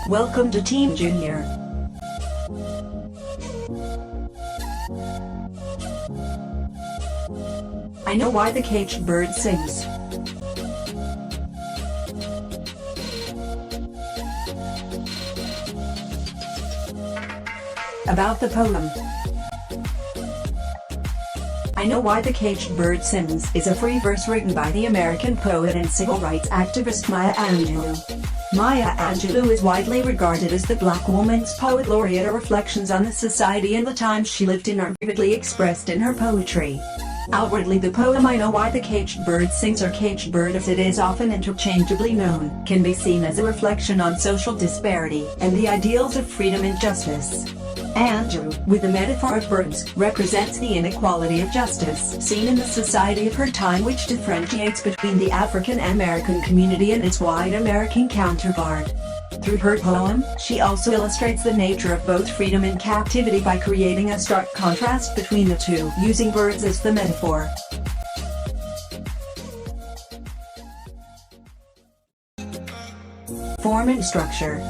Welcome to Team Junior. I know why the caged bird sings. About the poem. I Know Why the Caged Bird Sings is a free verse written by the American poet and civil rights activist Maya Angelou. Maya Angelou is widely regarded as the Black woman's poet laureate. Her reflections on the society and the times she lived in are vividly expressed in her poetry. Outwardly, the poem I Know Why the Caged Bird Sings, or Caged Bird as it is often interchangeably known, can be seen as a reflection on social disparity and the ideals of freedom and justice. Angelou, with the metaphor of birds, represents the inequality of justice seen in the society of her time, which differentiates between the African American community and its white American counterpart. Through her poem, she also illustrates the nature of both freedom and captivity by creating a stark contrast between the two, using birds as the metaphor. Form and structure.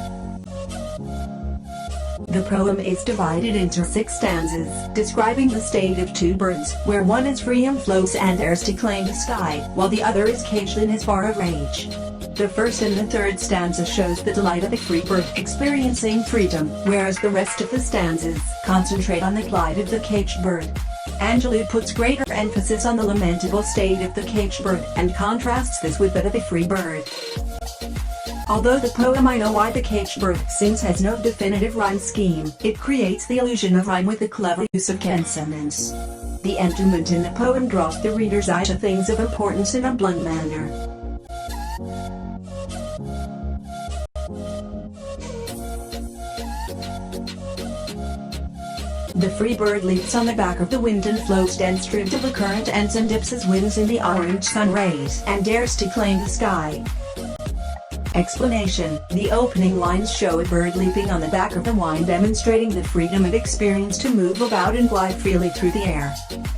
The poem is divided into 6 stanzas, describing the state of 2 birds, where one is free and floats and dares to claim the sky, while the other is caged in his bar of rage. The first and the third stanza shows the delight of the free bird experiencing freedom, whereas the rest of the stanzas concentrate on the plight of the caged bird. Angelou puts greater emphasis on the lamentable state of the caged bird, and contrasts this with that of the free bird. Although the poem I Know Why the Caged Bird Sings has no definitive rhyme scheme, it creates the illusion of rhyme with the clever use of consonants. The endowment in the poem draws the reader's eye to things of importance in a blunt manner. The free bird leaps on the back of the wind and floats downstream till the current ends and dips his wings in the orange sun rays and dares to claim the sky. Explanation. The opening lines show a bird leaping on the back of the wind, demonstrating the freedom it experienced to move about and glide freely through the air.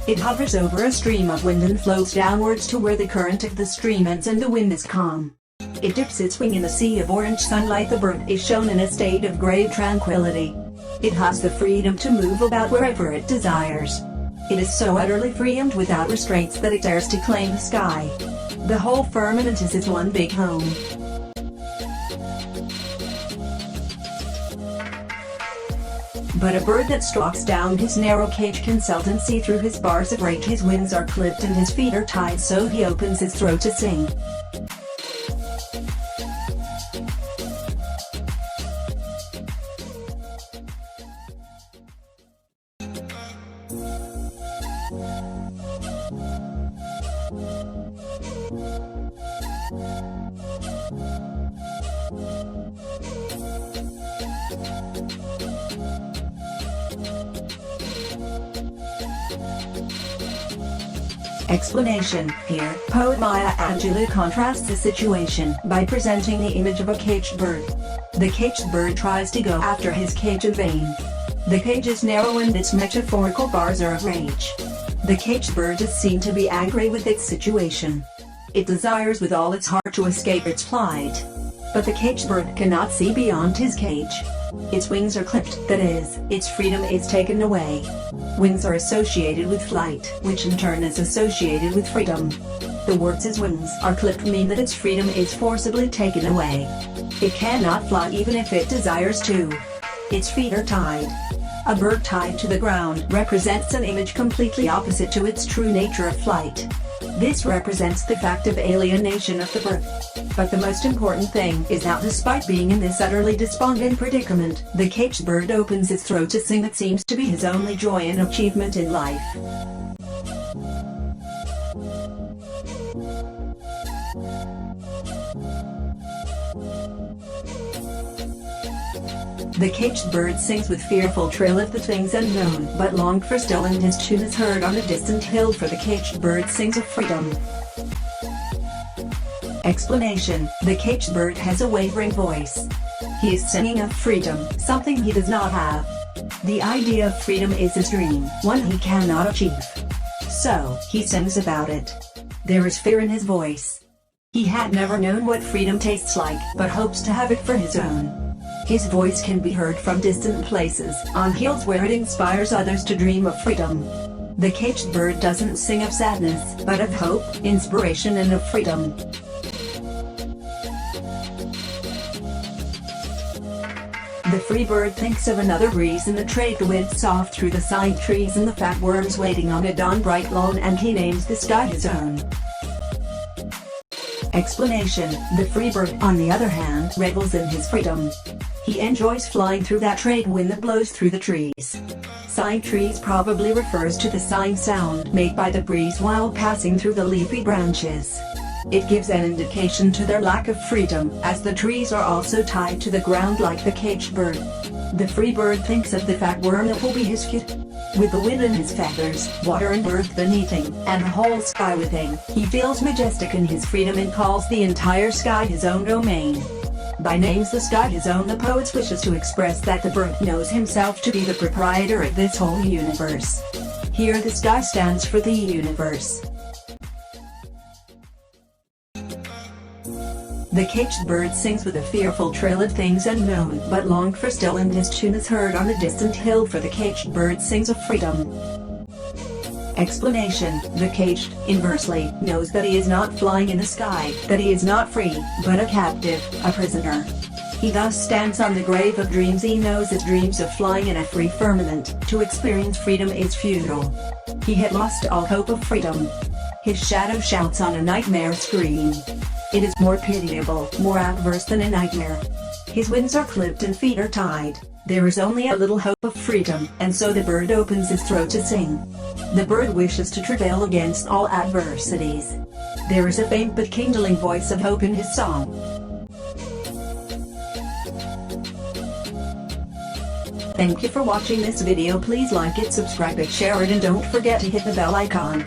It hovers over a stream of wind and floats downwards to where the current of the stream ends and the wind is calm. It dips its wing in a sea of orange sunlight. The bird is shown in a state of grave tranquility. It has the freedom to move about wherever it desires. It is so utterly free and without restraints that it dares to claim the sky. The whole firmament is its one big home. But a bird that stalks down his narrow cage can seldom see through his bars of rage. His wings are clipped and his feet are tied, so he opens his throat to sing. Explanation. Here, poet Maya Angelou contrasts the situation by presenting the image of a caged bird. The caged bird tries to go after his cage in vain. The cage is narrow and its metaphorical bars are of rage. The caged bird is seen to be angry with its situation. It desires with all its heart to escape its plight. But the caged bird cannot see beyond his cage. Its wings are clipped, that is, its freedom is taken away. Wings are associated with flight, which in turn is associated with freedom. The words "its wings are clipped" mean that its freedom is forcibly taken away. It cannot fly even if it desires to. Its feet are tied. A bird tied to the ground represents an image completely opposite to its true nature of flight. This represents the fact of alienation of the bird. But the most important thing is that despite being in this utterly despondent predicament, the caged bird opens his throat to sing. That seems to be his only joy and achievement in life. The caged bird sings with fearful trill of the things unknown, but longed for still, and his tune is heard on a distant hill, for the caged bird sings of freedom. Explanation. The caged bird has a wavering voice. He is singing of freedom, something he does not have. The idea of freedom is his dream, one he cannot achieve. So, he sings about it. There is fear in his voice. He had never known what freedom tastes like, but hopes to have it for his own. His voice can be heard from distant places, on hills where it inspires others to dream of freedom. The caged bird doesn't sing of sadness, but of hope, inspiration and of freedom. The free bird thinks of another breeze in the trade wind soft through the sign trees and the fat worms waiting on a dawn bright lawn, and he names the sky his own. Explanation: the free bird, on the other hand, revels in his freedom. He enjoys flying through that trade wind that blows through the trees. Sighing trees probably refers to the sighing sound made by the breeze while passing through the leafy branches. It gives an indication to their lack of freedom, as the trees are also tied to the ground like the caged bird. The free bird thinks of the fat worm that will be his kit. With the wind in his feathers, water and earth beneath him, and the whole sky within, he feels majestic in his freedom and calls the entire sky his own domain. By names the sky his own, the poet wishes to express that the bird knows himself to be the proprietor of this whole universe. Here the sky stands for the universe. The caged bird sings with a fearful trill of things unknown, but longed for still, and his tune is heard on a distant hill, for the caged bird sings of freedom. Explanation: the caged, inversely, knows that he is not flying in the sky, that he is not free, but a captive, a prisoner. He thus stands on the grave of dreams. He knows his dreams of flying in a free firmament. To experience freedom is futile. He had lost all hope of freedom. His shadow shouts on a nightmare screen. It is more pitiable, more adverse than a nightmare. His wings are clipped and feet are tied. There is only a little hope of freedom, and so the bird opens his throat to sing. The bird wishes to travail against all adversities. There is a faint but kindling voice of hope in his song. Thank you for watching this video. Please like it, subscribe it, share it, and don't forget to hit the bell icon.